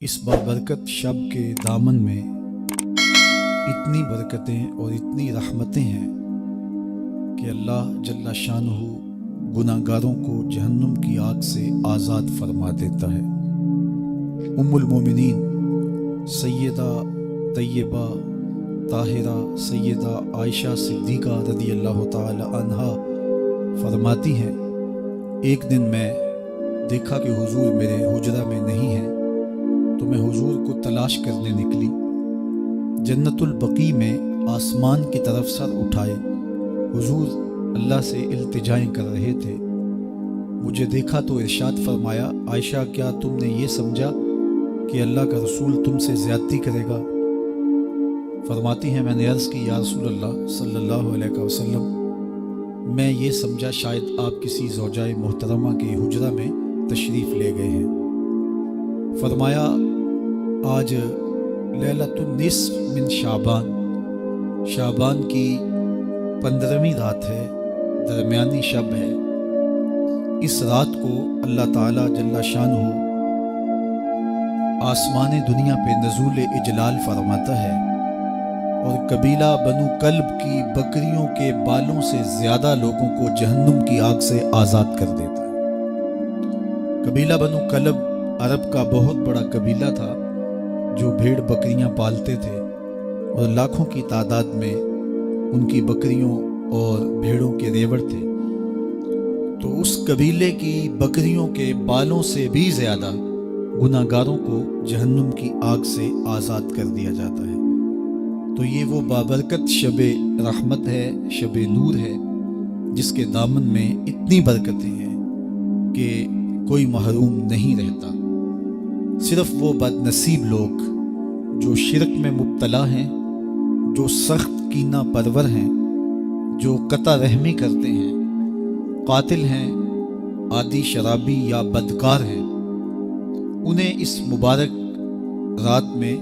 اس بابرکت شب کے دامن میں اتنی برکتیں اور اتنی رحمتیں ہیں کہ اللہ جل شانہ گناہ گاروں کو جہنم کی آگ سے آزاد فرما دیتا ہے۔ ام المومنین سیدہ طیبہ طاہرہ سیدہ عائشہ صدیقہ رضی اللہ تعالی عنہا فرماتی ہیں، ایک دن میں دیکھا کہ حضور میرے حجرہ میں نہیں ہیں، تو میں حضور کو تلاش کرنے نکلی۔ جنت البقیع میں آسمان کی طرف سر اٹھائے حضور اللہ سے التجائیں کر رہے تھے۔ مجھے دیکھا تو ارشاد فرمایا، عائشہ کیا تم نے یہ سمجھا کہ اللہ کا رسول تم سے زیادتی کرے گا؟ فرماتی ہیں میں نے عرض کی، یا رسول اللہ صلی اللہ علیہ وسلم، میں یہ سمجھا شاید آپ کسی زوجائے محترمہ کے حجرہ میں تشریف لے گئے ہیں۔ فرمایا آج لیلۃ النصف من شعبان کی 15ویں رات ہے، درمیانی شب ہے۔ اس رات کو اللہ تعالی جل شانہ آسمان دنیا پہ نزول اجلال فرماتا ہے اور قبیلہ بنو کلب کی بکریوں کے بالوں سے زیادہ لوگوں کو جہنم کی آگ سے آزاد کر دیتا ہے۔ قبیلہ بنو کلب عرب کا بہت بڑا قبیلہ تھا جو بھیڑ بکریاں پالتے تھے اور لاکھوں کی تعداد میں ان کی بکریوں اور بھیڑوں کے ریوڑ تھے۔ تو اس قبیلے کی بکریوں کے بالوں سے بھی زیادہ گناہ گاروں کو جہنم کی آگ سے آزاد کر دیا جاتا ہے۔ تو یہ وہ بابرکت شب رحمت ہے، شب نور ہے، جس کے دامن میں اتنی برکتیں ہیں کہ کوئی محروم نہیں رہتا۔ صرف وہ بد نصیب لوگ جو شرک میں مبتلا ہیں، جو سخت کینہ پرور ہیں، جو قطع رحمی کرتے ہیں، قاتل ہیں، عادی شرابی یا بدکار ہیں، انہیں اس مبارک رات میں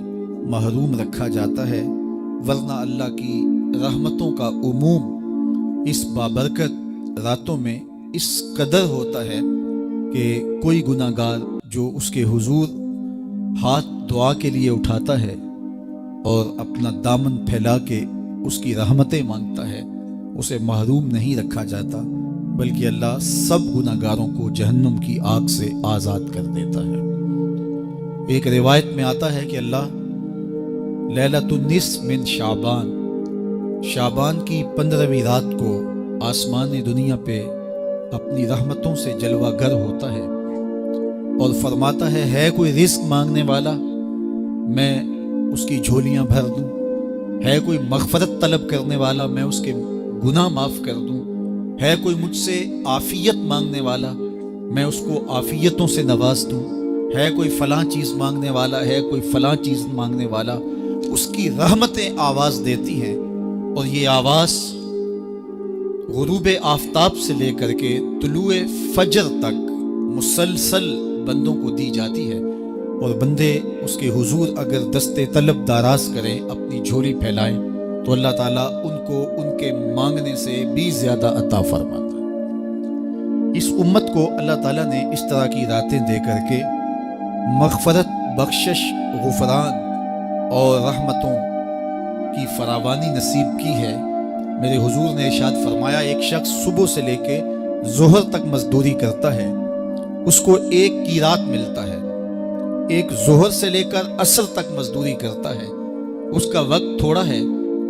محروم رکھا جاتا ہے، ورنہ اللہ کی رحمتوں کا عموم اس بابرکت راتوں میں اس قدر ہوتا ہے کہ کوئی گناہ گار جو اس کے حضور ہاتھ دعا کے لیے اٹھاتا ہے اور اپنا دامن پھیلا کے اس کی رحمتیں مانگتا ہے، اسے محروم نہیں رکھا جاتا، بلکہ اللہ سب گناہ گاروں کو جہنم کی آگ سے آزاد کر دیتا ہے۔ ایک روایت میں آتا ہے کہ اللہ لیلۃ النصف من شعبان کی 15ویں رات کو آسمان دنیا پہ اپنی رحمتوں سے جلوہ گر ہوتا ہے اور فرماتا ہے کوئی رزق مانگنے والا، میں اس کی جھولیاں بھر دوں، ہے کوئی مغفرت طلب کرنے والا، میں اس کے گناہ معاف کر دوں، ہے کوئی مجھ سے عافیت مانگنے والا، میں اس کو عافیتوں سے نواز دوں، ہے کوئی فلاں چیز مانگنے والا، ہے کوئی فلاں چیز مانگنے والا، اس کی رحمتیں آواز دیتی ہیں اور یہ آواز غروب آفتاب سے لے کر کے طلوع فجر تک مسلسل بندوں کو دی جاتی ہے، اور بندے اس کے حضور اگر دستے طلب دراز کریں، اپنی جھولی پھیلائیں، تو اللہ تعالیٰ ان کو ان کے مانگنے سے بھی زیادہ عطا فرماتا ہے۔ اس امت کو اللہ تعالیٰ نے اس طرح کی راتیں دے کر کے مغفرت، بخشش، غفران اور رحمتوں کی فراوانی نصیب کی ہے۔ میرے حضور نے ارشاد فرمایا، ایک شخص صبح سے لے کے ظہر تک مزدوری کرتا ہے، اس کو ایک قیرات ملتا ہے۔ ایک ظہر سے لے کر عصر تک مزدوری کرتا ہے، اس کا وقت تھوڑا ہے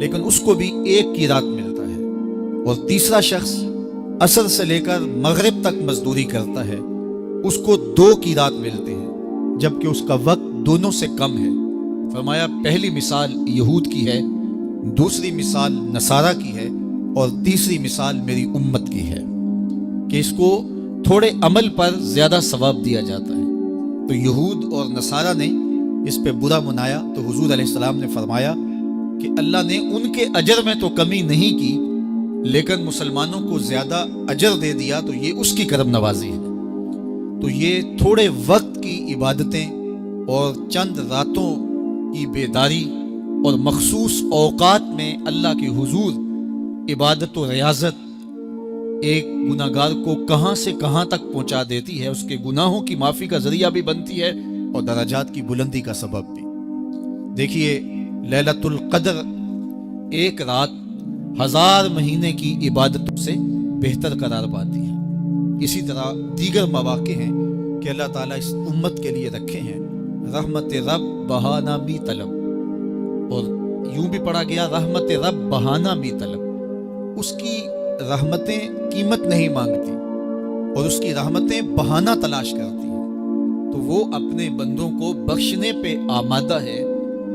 لیکن اس کو بھی ایک قیرات ملتا ہے۔ اور تیسرا شخص عصر سے لے کر مغرب تک مزدوری کرتا ہے، اس کو 2 قیرات ملتے ہیں، جبکہ اس کا وقت دونوں سے کم ہے۔ فرمایا پہلی مثال یہود کی ہے، دوسری مثال نصارہ کی ہے، اور تیسری مثال میری امت کی ہے کہ اس کو تھوڑے عمل پر زیادہ ثواب دیا جاتا ہے۔ تو یہود اور نصارہ نے اس پہ برا منایا، تو حضور علیہ السلام نے فرمایا کہ اللہ نے ان کے اجر میں تو کمی نہیں کی، لیکن مسلمانوں کو زیادہ اجر دے دیا، تو یہ اس کی کرم نوازی ہے۔ تو یہ تھوڑے وقت کی عبادتیں اور چند راتوں کی بیداری اور مخصوص اوقات میں اللہ کے حضور عبادت و ریاضت ایک گناہ گار کو کہاں سے کہاں تک پہنچا دیتی ہے، اس کے گناہوں کی معافی کا ذریعہ بھی بنتی ہے، اور درجات کی بلندی کا سبب بھی۔ دیکھیے لیلۃ القدر ایک رات 1000 مہینے کی عبادتوں سے بہتر قرار پاتی ہے۔ اسی طرح دیگر مواقع ہیں کہ اللہ تعالیٰ اس امت کے لیے رکھے ہیں رحمت رب بہانہ می طلب، اور یوں بھی پڑھا گیا رحمت رب بہانہ می طلب۔ اس کی رحمتیں قیمت نہیں مانگتی اور اس کی رحمتیں بہانہ تلاش کرتی ہیں، تو وہ اپنے بندوں کو بخشنے پہ آمادہ ہے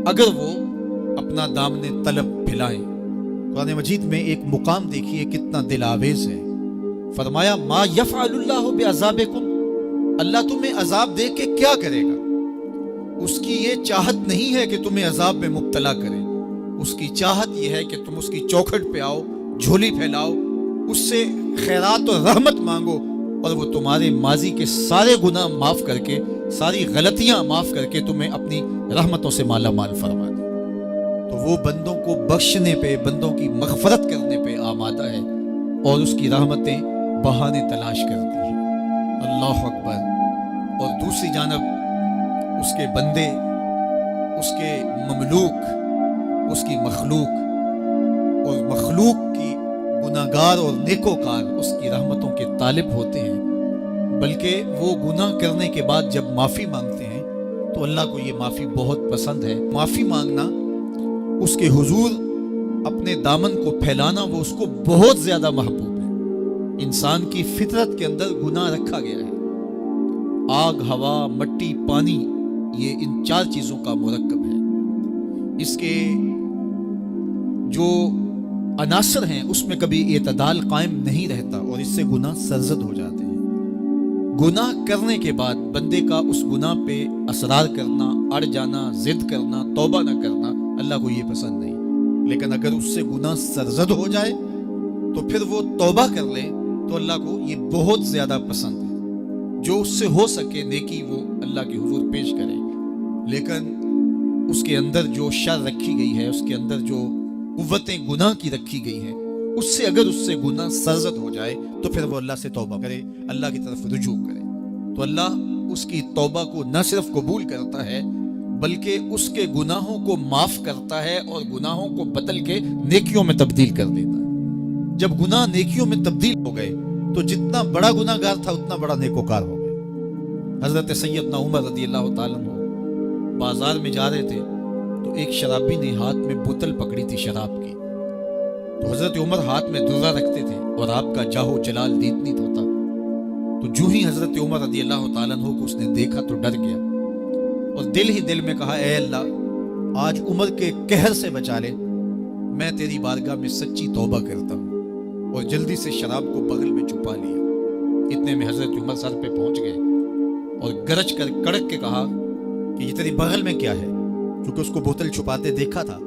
اگر وہ اپنا دامن طلب پھیلائیں۔ قرآن مجید میں ایک مقام دیکھیے کتنا دل آویز ہے، فرمایا ما یفعل اللہ بعذابکم، اللہ تمہیں عذاب دے کے کیا کرے گا؟ اس کی یہ چاہت نہیں ہے کہ تمہیں عذاب میں مبتلا کرے، اس کی چاہت یہ ہے کہ تم اس کی چوکھٹ پہ آؤ، جھولی پھیلاؤ، اس سے خیرات و رحمت مانگو، اور وہ تمہارے ماضی کے سارے گناہ معاف کر کے، ساری غلطیاں معاف کر کے تمہیں اپنی رحمتوں سے مالا مال فرما دے۔ تو وہ بندوں کو بخشنے پہ، بندوں کی مغفرت کرنے پہ آمادہ ہے اور اس کی رحمتیں بہانے تلاش کرتی ہیں۔ اللہ اکبر۔ اور دوسری جانب اس کے بندے، اس کے مملوک، اس کی مخلوق، اور مخلوق کی گناہگار اور نیکوکار اس کی رحمتوں کے طالب ہوتے ہیں، بلکہ وہ گناہ کرنے کے بعد جب معافی مانگتے ہیں تو اللہ کو یہ معافی بہت پسند ہے۔ معافی مانگنا، اس کے حضور اپنے دامن کو پھیلانا، وہ اس کو بہت زیادہ محبوب ہے۔ انسان کی فطرت کے اندر گناہ رکھا گیا ہے، آگ، ہوا، مٹی، پانی، یہ ان 4 چیزوں کا مرکب ہے۔ اس کے جو عناصر ہیں اس میں کبھی اعتدال قائم نہیں رہتا اور اس سے گناہ سرزد ہو جاتے ہیں۔ گناہ کرنے کے بعد بندے کا اس گناہ پہ اصرار کرنا، اڑ جانا، ضد کرنا، توبہ نہ کرنا اللہ کو یہ پسند نہیں، لیکن اگر اس سے گناہ سرزد ہو جائے تو پھر وہ توبہ کر لے تو اللہ کو یہ بہت زیادہ پسند ہے۔ جو اس سے ہو سکے نیکی وہ اللہ کے حضور پیش کرے، لیکن اس کے اندر جو شر رکھی گئی ہے، اس کے اندر جو قوتیں گناہ کی رکھی گئی ہیں، اگر اس سے گناہ سرزد ہو جائے تو پھر وہ اللہ سے توبہ کرے، اللہ کی طرف رجوع کرے، تو اللہ اس کی توبہ کو نہ صرف قبول کرتا ہے بلکہ اس کے گناہوں کو معاف کرتا ہے اور گناہوں کو بدل کے نیکیوں میں تبدیل کر دیتا ہے۔ جب گناہ نیکیوں میں تبدیل ہو گئے تو جتنا بڑا گناہ گار تھا اتنا بڑا نیکوکار ہو گئے۔ حضرت سیدنا عمر رضی اللہ تعالیٰ عنہ بازار میں جا رہے تھے تو ایک شرابی نے ہاتھ میں بوتل پکڑی تھی شراب کی، تو حضرت عمر ہاتھ میں درہ رکھتے تھے اور آپ کا جاہو جلال دید نہیں ہوتا، تو جو ہی حضرت عمر رضی اللہ تعالیٰ عنہ کو اس نے دیکھا تو ڈر گیا اور دل ہی دل میں کہا اے اللہ آج عمر کے قہر سے بچا لے، میں تیری بارگاہ میں سچی توبہ کرتا ہوں، اور جلدی سے شراب کو بغل میں چھپا لیا۔ اتنے میں حضرت عمر سر پہ پہنچ گئے اور گرج کر کڑک کے کہا کہ یہ تیری بغل میں کیا ہے؟ کیونکہ اس کو بوتل چھپاتے دیکھا تھا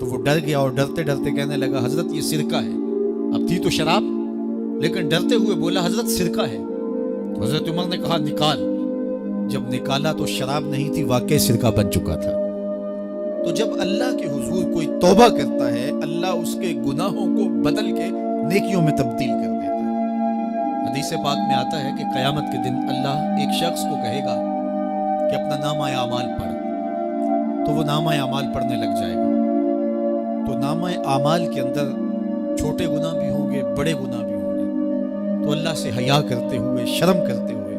تو وہ ڈر گیا اور ڈرتے ڈرتے کہنے لگا حضرت یہ سرکہ ہے۔ اب تھی تو شراب، لیکن ڈرتے ہوئے بولا حضرت سرکہ ہے۔ تو حضرت عمر نے کہا نکال۔ جب نکالا تو شراب نہیں تھی، واقعی سرکہ بن چکا تھا۔ تو جب اللہ کے حضور کوئی توبہ کرتا ہے اللہ اس کے گناہوں کو بدل کے نیکیوں میں تبدیل کر دیتا ہے۔ حدیث پاک میں آتا ہے کہ قیامت کے دن اللہ ایک شخص کو کہے گا کہ اپنا نامہ اعمال پڑھ، تو وہ نامہ اعمال پڑھنے لگ جائے گا، تو نامہ اعمال کے اندر چھوٹے گناہ بھی ہوں گے، بڑے گناہ بھی ہوں گے، تو اللہ سے حیا کرتے ہوئے، شرم کرتے ہوئے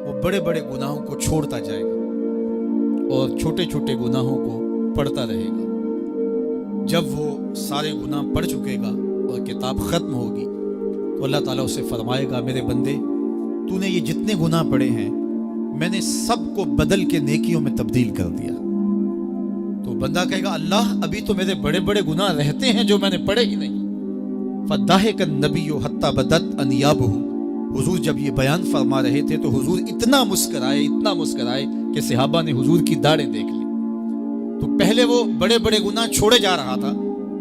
وہ بڑے بڑے گناہوں کو چھوڑتا جائے گا اور چھوٹے چھوٹے گناہوں کو پڑھتا رہے گا۔ جب وہ سارے گناہ پڑھ چکے گا اور کتاب ختم ہوگی تو اللہ تعالیٰ اسے فرمائے گا میرے بندے تو نے یہ جتنے گناہ پڑھے ہیں میں نے سب کو بدل کے نیکیوں میں تبدیل کر دیا۔ تو بندہ کہے گا اللہ ابھی تو میرے بڑے بڑے گناہ رہتے ہیں جو میں نے پڑھے ہی نہیں۔ فَضَحِكَ النَّبِيُّ حَتَّى بَدَتْ أَنْيَابُهُ، حضور جب یہ بیان فرما رہے تھے تو حضور اتنا مسکرائے کہ صحابہ نے حضور کی داڑھیں دیکھ لی۔ تو پہلے وہ بڑے بڑے گناہ چھوڑے جا رہا تھا،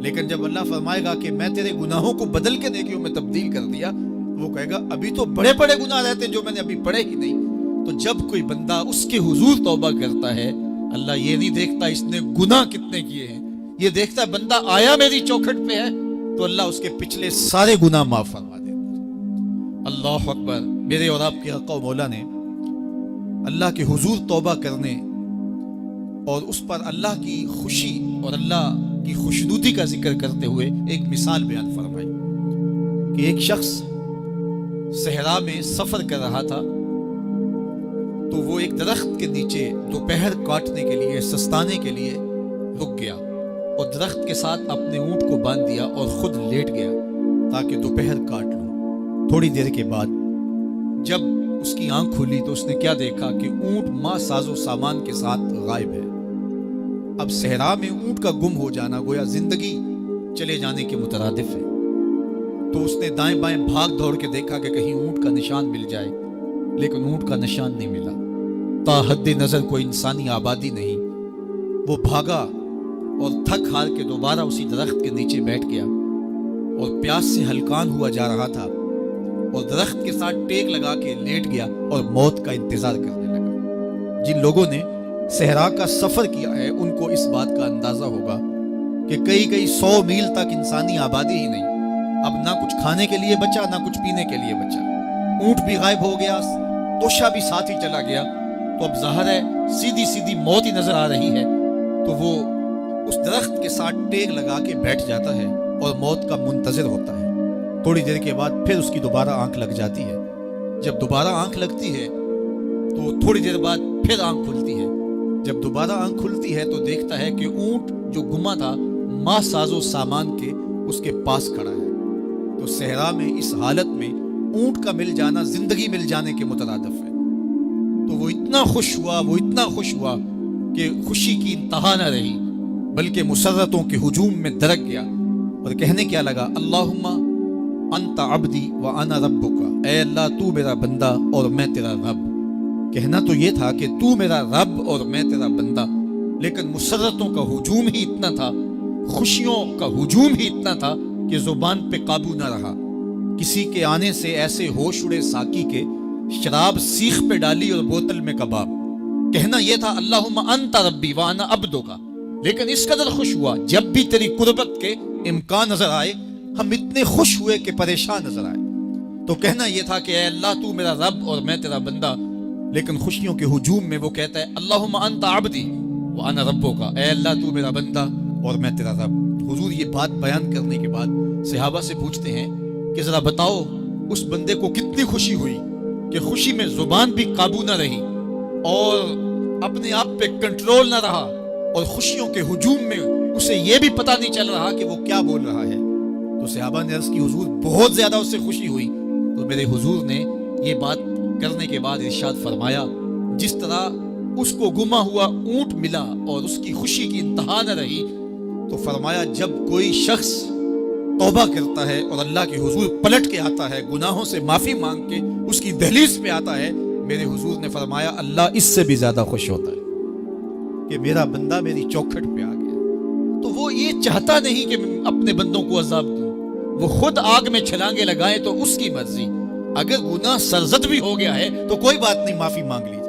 لیکن جب اللہ فرمائے گا کہ میں تیرے گناہوں کو بدل کے نیکیوں میں تبدیل کر دیا، وہ کہے گا ابھی تو بڑے بڑے گناہ رہتے ہیں جو میں نے ابھی پڑھے ہی نہیں۔ تو جب کوئی بندہ اس کے حضور توبہ کرتا ہے اللہ یہ نہیں دیکھتا اس نے گناہ کتنے کیے ہیں، یہ دیکھتا ہے بندہ آیا میری چوکھٹ پہ ہے تو اللہ اس کے پچھلے سارے گناہ معاف فرما دیتا ہے۔ اللہ اکبر۔ میرے اور آپ کے آقا و مولا نے اللہ کے حضور توبہ کرنے اور اس پر اللہ کی خوشی اور اللہ کی خوشنودی کا ذکر کرتے ہوئے ایک مثال بیان فرمائی کہ ایک شخص صحرا میں سفر کر رہا تھا تو وہ ایک درخت کے نیچے دوپہر کاٹنے کے لیے سستانے کے لیے رک گیا اور درخت کے ساتھ اپنے اونٹ کو باندھ دیا اور خود لیٹ گیا تاکہ دوپہر کاٹ لوں۔ تھوڑی دیر کے بعد جب اس کی آنکھ کھلی تو اس نے کیا دیکھا کہ اونٹ ماں ساز و سامان کے ساتھ غائب ہے۔ اب صحرا میں اونٹ کا گم ہو جانا گویا زندگی چلے جانے کے مترادف ہے، تو اس نے دائیں بائیں بھاگ دوڑ کے دیکھا کہ کہیں اونٹ کا نشان مل جائے، لیکن اونٹ کا نشان نہیں ملا۔ تا حد نظر کوئی انسانی آبادی نہیں۔ وہ بھاگا اور تھک ہار کے دوبارہ اسی درخت کے نیچے بیٹھ گیا اور پیاس سے ہلکان ہوا جا رہا تھا اور درخت کے ساتھ ٹیک لگا کے لیٹ گیا اور موت کا انتظار کرنے لگا۔ جن لوگوں نے صحرا کا سفر کیا ہے ان کو اس بات کا اندازہ ہوگا کہ کئی 100 میل تک انسانی آبادی ہی نہیں، اب نہ کچھ کھانے کے لیے بچا نہ کچھ پینے کے لیے بچا، اونٹ بھی غائب ہو گیا، توشہ بھی ساتھ ہی چلا گیا، تو اب ظاہر ہے سیدھی موت ہی نظر آ رہی ہے۔ تو وہ اس درخت کے ساتھ ٹیک لگا کے بیٹھ جاتا ہے اور موت کا منتظر ہوتا ہے۔ تھوڑی دیر کے بعد پھر اس کی دوبارہ آنکھ لگ جاتی ہے۔ جب دوبارہ آنکھ لگتی ہے تو تھوڑی دیر بعد پھر آنکھ کھلتی ہے۔ جب دوبارہ آنکھ کھلتی ہے تو دیکھتا ہے کہ اونٹ جو گما تھا ماں ساز و سامان کے اس کے پاس کھڑا ہے۔ تو صحرا میں اس حالت میں اونٹ کا مل جانا زندگی مل جانے کے مترادف ہے۔ تو وہ اتنا خوش ہوا کہ خوشی کی انتہا نہ رہی، بلکہ مسرتوں کے ہجوم میں درک گیا اور کہنے کیا لگا، اللہم انت عبدی وانا ربک، اے اللہ تو میرا بندہ اور میں تیرا رب۔ کہنا تو یہ تھا کہ تو میرا رب اور میں تیرا بندہ، لیکن مسرتوں کا ہجوم ہی اتنا تھا، خوشیوں کا ہجوم ہی اتنا تھا کہ زبان پہ قابو نہ رہا۔ کسی کے آنے سے ایسے ہوش اڑے ساقی کے، شراب سیخ پہ ڈالی اور بوتل میں کباب۔ کہنا یہ تھا اللہم انت ربی وانا عبدک، لیکن اس قدر خوش ہوا جب بھی تیری قربت کے امکان نظر آئے ہم اتنے خوش ہوئے کہ پریشان نظر آئے۔ تو کہنا یہ تھا کہ اے اللہ تو میرا رب اور میں تیرا بندہ، لیکن خوشیوں کے ہجوم میں وہ کہتا ہے اللہم انت عبدی وانا ربک، اے اللہ تو میرا بندہ اور میں تیرا رب۔ حضور یہ بات بیان کرنے کے بعد صحابہ سے پوچھتے ہیں کہ ذرا بتاؤ اس بندے کو کتنی خوشی ہوئی کہ خوشی میں زبان بھی قابو نہ رہی اور اپنے آپ پہ کنٹرول نہ رہا، اور خوشیوں کے ہجوم میں اسے یہ بھی پتہ نہیں چل رہا کہ وہ کیا بول رہا ہے۔ تو صحابہ نے عرض کی حضور بہت زیادہ اس سے خوشی ہوئی۔ تو میرے حضور نے یہ بات کرنے کے بعد ارشاد فرمایا، جس طرح اس کو گما ہوا اونٹ ملا اور اس کی خوشی کی انتہا نہ رہی، تو فرمایا جب کوئی شخص توبہ کرتا ہے اور اللہ کے حضور پلٹ کے آتا ہے، گناہوں سے معافی مانگ کے اس کی دہلیز پہ آتا ہے، میرے حضور نے فرمایا اللہ اس سے بھی زیادہ خوش ہوتا ہے کہ میرا بندہ میری چوکھٹ پہ آ گیا۔ تو وہ یہ چاہتا نہیں کہ میں اپنے بندوں کو عذاب دوں، وہ خود آگ میں چھلانگے لگائے تو اس کی مرضی، اگر گناہ سرزد بھی ہو گیا ہے تو کوئی بات نہیں، معافی مانگ لی جائے۔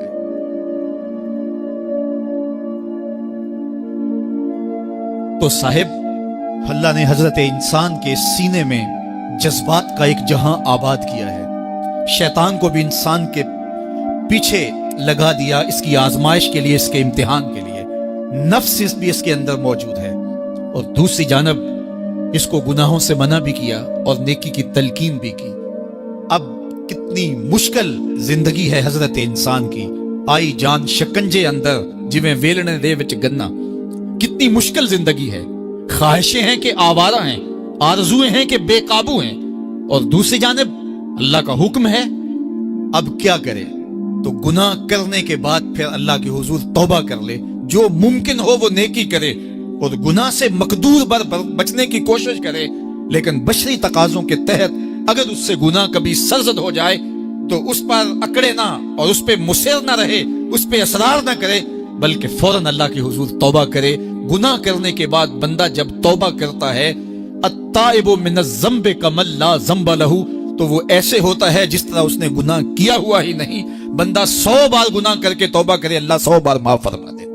تو صاحب اللہ نے حضرت انسان کے سینے میں جذبات کا ایک جہاں آباد کیا ہے، شیطان کو بھی انسان کے پیچھے لگا دیا اس کی آزمائش کے لیے، اس کے امتحان کے لیے، نفس بھی اس کے اندر موجود ہے، اور دوسری جانب اس کو گناہوں سے منع بھی کیا اور نیکی کی تلقین بھی کی۔ اب کتنی مشکل زندگی ہے حضرت انسان کی، آئی جان شکنجے اندر جویں ویلنے دے وچ گنا، کتنی مشکل زندگی ہے، خواہشیں ہیں کہ آوارہ ہیں، آرزویں ہیں کہ بے قابو ہیں، اور دوسری جانب اللہ کا حکم ہے۔ اب کیا کرے؟ تو گناہ کرنے کے بعد پھر اللہ کے حضور توبہ کر لے، جو ممکن ہو وہ نیکی کرے اور گناہ سے مقدور بچنے کی کوشش کرے، لیکن بشری تقاضوں کے تحت اگر اس سے گناہ کبھی سرزد ہو جائے تو اس پر اکڑے نہ اور اس پہ مصر نہ رہے، اس پہ اصرار نہ کرے، بلکہ فوراً اللہ کے حضور توبہ کرے۔ گناہ کرنے کے بعد بندہ جب توبہ کرتا ہے، التائب من الذنب کمن لا ذنب لہ، تو وہ ایسے ہوتا ہے جس طرح اس نے گناہ کیا ہوا ہی نہیں۔ بندہ 100 بار گناہ کر کے توبہ کرے، اللہ 100 بار معاف فرما دیتا۔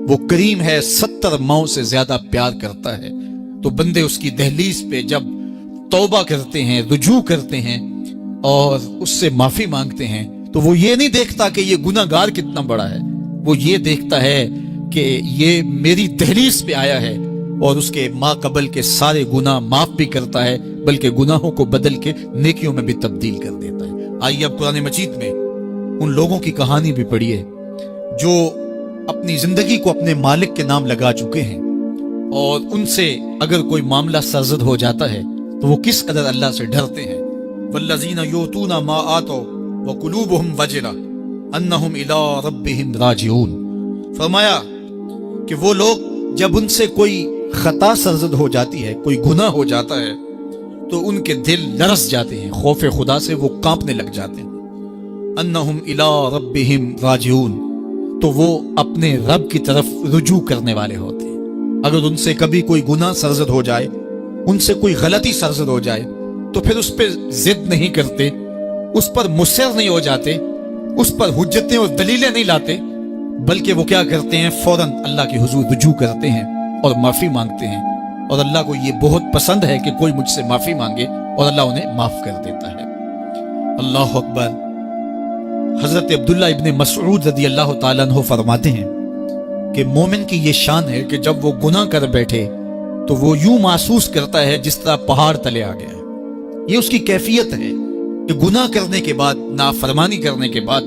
وہ کریم ہے، 70 ماؤں سے زیادہ پیار کرتا ہے۔ تو بندے اس کی دہلیز پہ جب توبہ کرتے ہیں، رجوع کرتے ہیں اور اس سے معافی مانگتے ہیں، تو تو وہ یہ نہیں دیکھتا کہ یہ گناہگار کتنا بڑا ہے، وہ یہ دیکھتا ہے کہ یہ میری دہلیز پہ آیا ہے اور اس کے ما قبل کے سارے گناہ معاف بھی کرتا ہے، بلکہ گناہوں کو بدل کے نیکیوں میں بھی تبدیل کر دیتا ہے۔ آئیے اب قرآن مجید میں ان لوگوں کی کہانی بھی پڑھیے جو اپنی زندگی کو اپنے مالک کے نام لگا چکے ہیں، اور ان سے اگر کوئی معاملہ سرزد ہو جاتا ہے تو وہ کس قدر اللہ سے ڈرتے ہیں۔ والذین یؤتون ما آتوا وقلوبہم وجلہ انہم الی ربہم راجعون، فرمایا کہ وہ لوگ جب ان سے کوئی خطا سرزد ہو جاتی ہے، کوئی گناہ ہو جاتا ہے، تو ان کے دل لرز جاتے ہیں، خوف خدا سے وہ کانپنے لگ جاتے ہیں۔ انہم الی ربہم راجعون، تو وہ اپنے رب کی طرف رجوع کرنے والے ہوتے ہیں۔ اگر ان سے کبھی کوئی گناہ سرزد ہو جائے، ان سے کوئی غلطی سرزد ہو جائے، تو پھر اس پہ ضد نہیں کرتے، اس پر مصر نہیں ہو جاتے، اس پر حجتیں اور دلیلیں نہیں لاتے، بلکہ وہ کیا کرتے ہیں، فوراً اللہ کے حضور رجوع کرتے ہیں اور معافی مانگتے ہیں، اور اللہ کو یہ بہت پسند ہے کہ کوئی مجھ سے معافی مانگے، اور اللہ انہیں معاف کر دیتا ہے۔ اللہ اکبر۔ حضرت عبداللہ ابن مسعود رضی اللہ تعالیٰ عنہ فرماتے ہیں کہ مومن کی یہ شان ہے کہ جب وہ گناہ کر بیٹھے تو وہ یوں محسوس کرتا ہے جس طرح پہاڑ تلے آ گیا ہے۔ یہ اس کی کیفیت ہے کہ گناہ کرنے کے بعد، نافرمانی کرنے کے بعد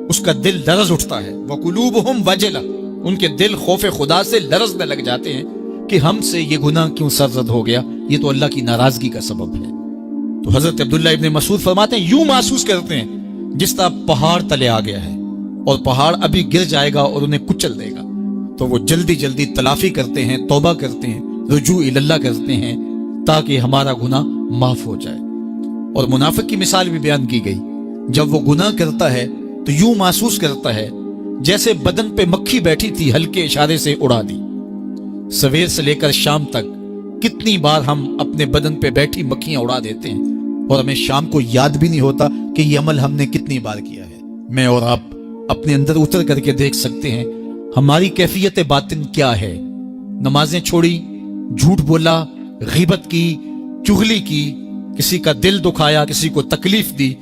اس کا دل لرز اٹھتا ہے۔ وَقُلُوبُهُمْ وَجِلَةٌ، ان کے دل خوف خدا سے لرزنے لگ جاتے ہیں کہ ہم سے یہ گناہ کیوں سرزد ہو گیا، یہ تو اللہ کی ناراضگی کا سبب ہے۔ تو حضرت عبداللہ ابن مسعود فرماتے ہیں یوں محسوس کرتے ہیں جس طرح پہاڑ تلے آ گیا ہے، اور پہاڑ ابھی گر جائے گا اور انہیں کچل دے گا، تو وہ جلدی جلدی تلافی کرتے ہیں، توبہ کرتے ہیں، رجوع اللہ کرتے ہیں تاکہ ہمارا گناہ معاف ہو جائے۔ اور منافق کی مثال بھی بیان کی گئی، جب وہ گناہ کرتا ہے تو یوں محسوس کرتا ہے جیسے بدن پہ مکھی بیٹھی تھی، ہلکے اشارے سے اڑا دی۔ سویر سے لے کر شام تک کتنی بار ہم اپنے بدن پہ بیٹھی مکھیاں اڑا دیتے ہیں اور ہمیں شام کو یاد بھی نہیں ہوتا کہ یہ عمل ہم نے کتنی بار کیا ہے۔ میں اور آپ اپنے اندر اتر کر کے دیکھ سکتے ہیں ہماری کیفیت باطن کیا ہے۔ نمازیں چھوڑی، جھوٹ بولا، غیبت کی، چغلی کی، کسی کا دل دکھایا، کسی کو تکلیف دی،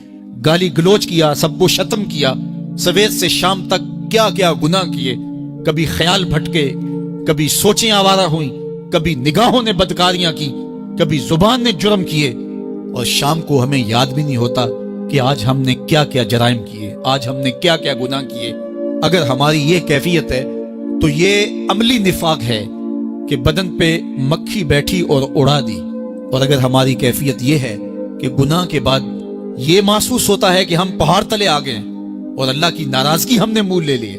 گالی گلوچ کیا، سب و شتم کیا، سویر سے شام تک کیا کیا گناہ کیے، کبھی خیال بھٹکے، کبھی سوچیں آوارہ ہوئیں، کبھی نگاہوں نے بدکاریاں کی، کبھی زبان نے جرم کیے، اور شام کو ہمیں یاد بھی نہیں ہوتا کہ آج ہم نے کیا کیا جرائم کیے، آج ہم نے کیا کیا گناہ کیے۔ اگر ہماری یہ کیفیت ہے تو یہ عملی نفاق ہے کہ بدن پہ مکھی بیٹھی اور اڑا دی، اور اگر ہماری کیفیت یہ ہے کہ گناہ کے بعد یہ محسوس ہوتا ہے کہ ہم پہاڑ تلے آ گئے اور اللہ کی ناراضگی ہم نے منہ لے لی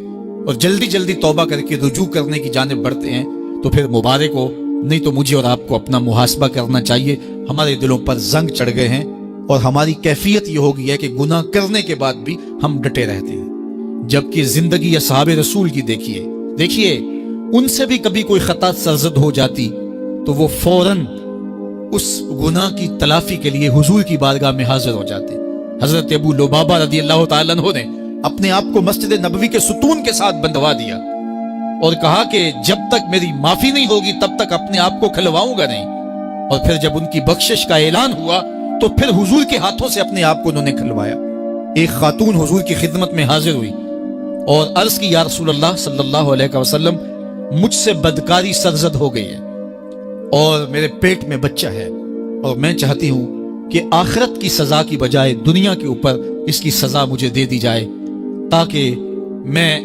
اور جلدی جلدی توبہ کر کے رجوع کرنے کی جانب بڑھتے ہیں، تو پھر مبارک ہو، نہیں تو مجھے اور آپ کو اپنا محاسبہ کرنا چاہیے۔ ہمارے دلوں پر زنگ چڑھ گئے ہیں اور ہماری کیفیت یہ ہو گئی ہے کہ گناہ کرنے کے بعد بھی ہم ڈٹے رہتے ہیں، جبکہ زندگی اصحاب رسول کی دیکھیے ان سے بھی کبھی کوئی خطا سرزد ہو جاتی تو وہ فوراً اس گناہ کی تلافی کے لیے حضور کی بارگاہ میں حاضر ہو جاتے۔ حضرت ابو لبابہ رضی اللہ تعالیٰ عنہ نے اپنے آپ کو مسجد نبوی کے ستون کے ساتھ بندھوا دیا اور کہا کہ جب تک میری معافی نہیں ہوگی تب تک اپنے آپ کو کھلواؤں گا نہیں، اور پھر جب ان کی بخشش کا اعلان ہوا تو پھر حضور کے ہاتھوں سے اپنے آپ کو انہوں نے کھلوایا۔ ایک خاتون حضور کی خدمت میں حاضر ہوئی اور عرض کی، یا رسول اللہ صلی اللہ علیہ وسلم، مجھ سے بدکاری سرزد ہو گئی ہے اور میرے پیٹ میں بچہ ہے، اور میں چاہتی ہوں کہ آخرت کی سزا کی بجائے دنیا کے اوپر اس کی سزا مجھے دے دی جائے تاکہ میں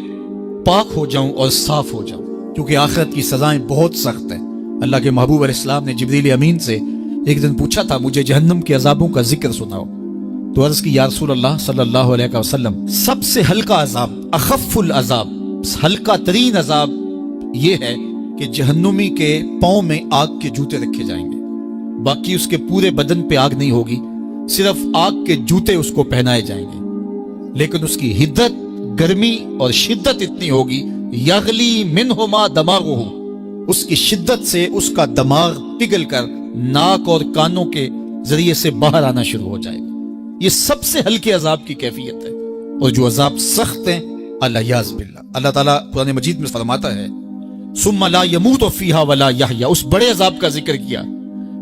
پاک ہو جاؤں اور صاف ہو جاؤں، کیونکہ آخرت کی سزائیں بہت سخت ہیں۔ اللہ کے محبوب علیہ السلام نے جبریل امین سے ایک دن پوچھا تھا، مجھے جہنم کے عذابوں کا ذکر سناؤ، تو عرض کی، یا رسول اللہ صلی اللہ علیہ وسلم، سب سے ہلکا عذاب، اخف العذاب، ہلکا ترین عذاب یہ ہے کہ جہنمی کے پاؤں میں آگ کے جوتے رکھے جائیں گے، باقی اس کے پورے بدن پہ آگ نہیں ہوگی، صرف آگ کے جوتے اس کو پہنائے جائیں گے، لیکن اس کی حدت، گرمی اور شدت اتنی ہوگی، یغلی منہما دماغہ، اس کی شدت سے اس کا دماغ پگھل کر ناک اور کانوں کے ذریعے سے باہر آنا شروع ہو جائے گا۔ یہ سب سے ہلکے عذاب کی کیفیت ہے، اور جو عذاب سخت ہیں، الیاذ باللہ، اللہ تعالیٰ قرآن مجید میں فرماتا ہے، ثم لا يموت فیہا ولا یحیا، اس بڑے عذاب کا ذکر کیا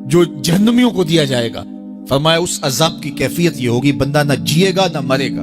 جو جہنمیوں کو دیا جائے گا، فرمایا اس عذاب کی کیفیت یہ ہوگی، بندہ نہ جیے گا نہ مرے گا،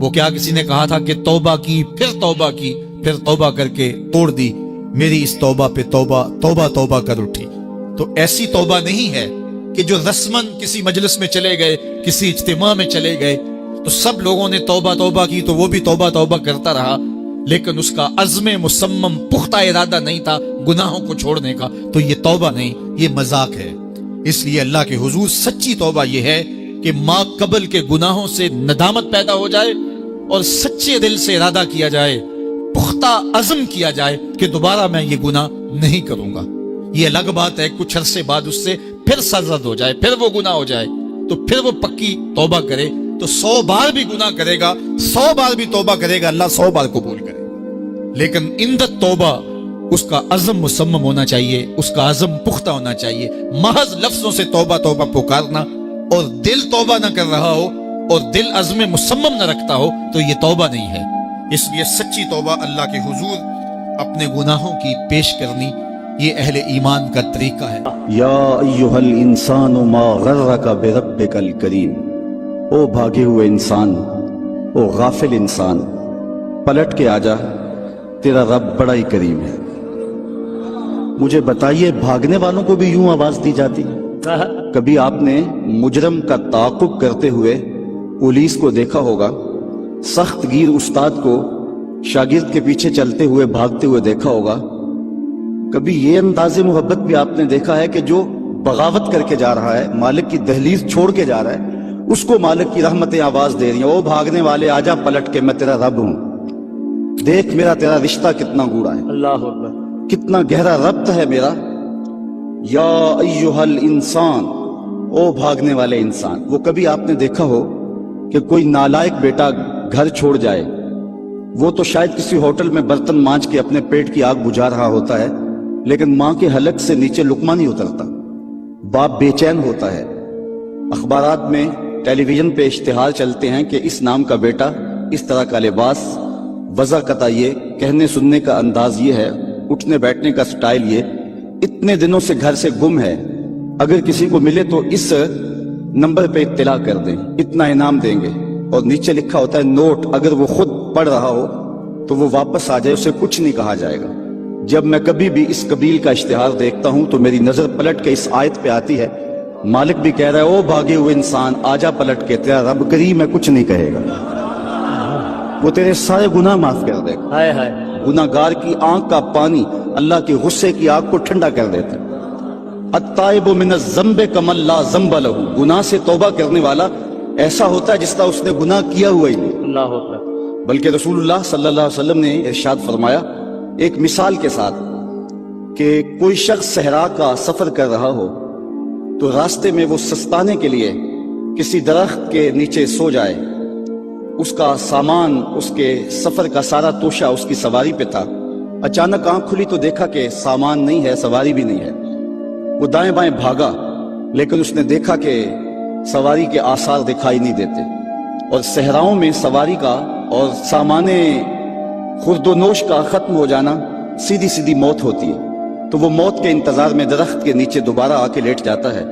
وہ کیا کسی نے کہا تھا کہ توبہ کی پھر توبہ کر کے توڑ دی، میری اس توبہ پہ توبہ کر اٹھی۔ تو ایسی توبہ نہیں ہے کہ جو رسماً کسی مجلس میں چلے گئے، کسی اجتماع میں چلے گئے تو سب لوگوں نے توبہ کی تو وہ بھی توبہ کرتا رہا، لیکن اس کا عزم مصمم پختہ ارادہ نہیں تھا گناہوں کو چھوڑنے کا، تو یہ توبہ نہیں، یہ مذاق ہے۔ اس لیے اللہ کے حضور سچی توبہ یہ ہے کہ ما قبل کے گناہوں سے ندامت پیدا ہو جائے اور سچے دل سے ارادہ کیا جائے، پختہ عزم کیا جائے کہ دوبارہ میں یہ گناہ نہیں کروں گا۔ یہ الگ بات ہے کچھ عرصے بعد اس سے پھر سرزد ہو جائے، پھر وہ گناہ ہو جائے، تو پھر وہ پکی توبہ کرے، تو 100 بار بھی گناہ کرے گا، 100 بار بھی توبہ کرے گا، اللہ 100 بار قبول کرے۔ لیکن اندت توبہ اس کا عزم مصمم ہونا چاہیے، اس کا عزم پختہ ہونا چاہیے۔ محض لفظوں سے توبہ پکارنا اور دل توبہ نہ کر رہا ہو اور دل عزم مصمم نہ رکھتا ہو تو یہ توبہ نہیں ہے۔ اس لیے سچی توبہ اللہ کے حضور اپنے گناہوں کی پیش کرنی، یہ اہل ایمان کا طریقہ ہے۔ یا ایھا الانسان ما غرک بربک الکریم، او بھاگے ہوئے انسان، او غافل انسان، پلٹ کے آجا، تیرا رب بڑا ہی کریم ہے۔ مجھے بتائیے بھاگنے والوں کو بھی یوں آواز دی جاتی؟ کبھی آپ نے مجرم کا تعاقب کرتے ہوئے پولیس کو دیکھا ہوگا، سخت گیر استاد کو شاگرد کے پیچھے چلتے ہوئے بھاگتے ہوئے دیکھا ہوگا؟ کبھی یہ انداز محبت بھی آپ نے دیکھا ہے کہ جو بغاوت کر کے جا رہا ہے، مالک کی دہلیز چھوڑ کے جا رہا ہے، اس کو مالک کی رحمتیں آواز دے رہی ہیں، او بھاگنے والے آجا پلٹ کے، میں تیرا رب ہوں، دیکھ میرا تیرا رشتہ کتنا گوڑا ہے، اللہ اکبر، کتنا گہرا ربط ہے میرا۔ یا ایھا الانسان، او بھاگنے والے انسان۔ وہ کبھی آپ نے دیکھا ہو کہ کوئی نالائق بیٹا گھر چھوڑ جائے، وہ تو شاید کسی ہوٹل میں برتن مانج کے اپنے پیٹ کی آگ بجھا رہا ہوتا ہے، لیکن ماں کے حلق سے نیچے لقمہ نہیں اترتا، باپ بے چین ہوتا ہے۔ اخبارات میں، ٹیلی ویژن پہ اشتہار چلتے ہیں کہ اس نام کا بیٹا، اس طرح کا لباس، وضع قطع یہ، کہنے سننے کا انداز یہ ہے، اٹھنے بیٹھنے کا سٹائل یہ، اتنے دنوں سے گھر سے گم ہے، اگر کسی کو ملے تو اس نمبر پہ اطلاع کر دیں، اتنا انعام دیں گے، اور نیچے لکھا ہوتا ہے نوٹ، اگر وہ خود پڑھ رہا ہو تو وہ واپس آ جائے، اسے کچھ نہیں کہا جائے گا۔ جب میں کبھی بھی اس قبیل کا اشتہار دیکھتا ہوں تو میری نظر پلٹ کے اس آیت پہ آتی ہے، مالک بھی کہہ رہا ہے او بھاگے ہوئے انسان آجا پلٹ کے، تیرا رب کریم ہے، کچھ نہیں کہے گا، وہ تیرے سارے گناہ معاف کر دے گا۔ ہائے ہائے، گناہ گار کی آنکھ کا پانی اللہ کے غصے کی آگ کو ٹھنڈا کر دیتا ہے۔ التائب من الذنب کمن لا ذنب لہ، گناہ سے توبہ کرنے والا ایسا ہوتا ہے جس طرح اس نے گناہ کیا ہوا ہی نہیں۔ اللہ اکبر۔ بلکہ رسول اللہ صلی اللہ علیہ وسلم نے ارشاد فرمایا ایک مثال کے ساتھ کہ کوئی شخص صحرا کا سفر کر رہا ہو تو راستے میں وہ سستانے کے لیے کسی درخت کے نیچے سو جائے، اس کا سامان، اس کے سفر کا سارا توشہ اس کی سواری پہ تھا، اچانک آنکھ کھلی تو دیکھا کہ سامان نہیں ہے، سواری بھی نہیں ہے، وہ دائیں بائیں بھاگا، لیکن اس نے دیکھا کہ سواری کے آثار دکھائی نہیں دیتے، اور صحراؤں میں سواری کا اور سامان خورد و نوش کا ختم ہو جانا سیدھی سیدھی موت ہوتی ہے، تو وہ موت کے انتظار میں درخت کے نیچے دوبارہ آ کے لیٹ جاتا ہے،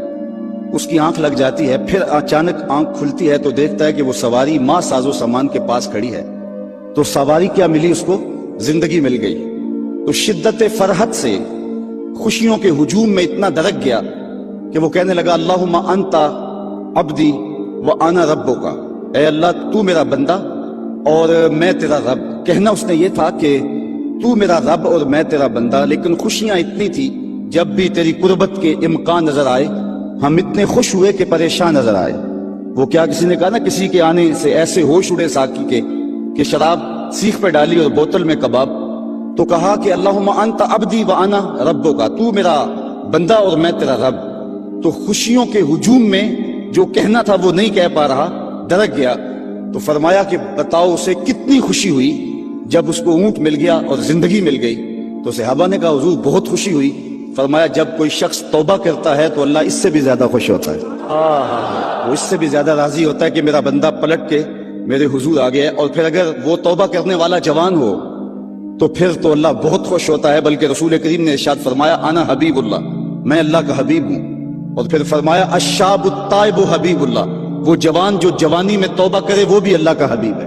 اس کی آنکھ لگ جاتی ہے، پھر اچانک آنکھ کھلتی ہے تو دیکھتا ہے کہ وہ سواری ماں ساز و سامان کے پاس کھڑی ہے، تو سواری کیا ملی اس کو؟ زندگی مل گئی۔ تو شدت فرحت سے خوشیوں کے ہجوم میں اتنا درک گیا کہ وہ کہنے لگا اللہم انت عبدی وانا ربک، اے اللہ تو میرا بندہ اور میں تیرا رب۔ کہنا اس نے یہ تھا کہ تو میرا رب اور میں تیرا بندہ، لیکن خوشیاں اتنی تھی جب بھی تیری قربت کے امکان نظر آئے ہم اتنے خوش ہوئے کہ پریشان نظر آئے۔ وہ کیا کسی نے کہا نا کسی کے آنے سے ایسے ہوش اڑے ساقی کے کہ شراب سیخ پہ ڈالی اور بوتل میں کباب، تو کہا کہ اللہم انت عبدی وانا ربک، تو میرا بندہ اور میں تیرا رب۔ تو خوشیوں کے ہجوم میں جو کہنا تھا وہ نہیں کہہ پا رہا، درک گیا، تو فرمایا کہ بتاؤ اسے کتنی خوشی ہوئی جب اس کو اونٹ مل گیا اور زندگی مل گئی۔ تو صحابہ نے کہا حضور بہت خوشی ہوئی۔ فرمایا جب کوئی شخص توبہ کرتا ہے تو اللہ اس سے بھی زیادہ خوش ہوتا ہے، وہ اس سے بھی زیادہ راضی ہوتا ہے کہ میرا بندہ پلٹ کے میرے حضور آ گیا ہے۔ اور پھر اگر وہ توبہ کرنے والا جوان ہو تو پھر تو اللہ بہت خوش ہوتا ہے، بلکہ رسول کریم نے ارشاد فرمایا انا حبیب اللہ، میں اللہ کا حبیب ہوں۔ اور پھر فرمایا الشاب التائب حبیب اللہ، وہ جوان جو جوانی میں توبہ کرے وہ بھی اللہ کا حبیب ہے۔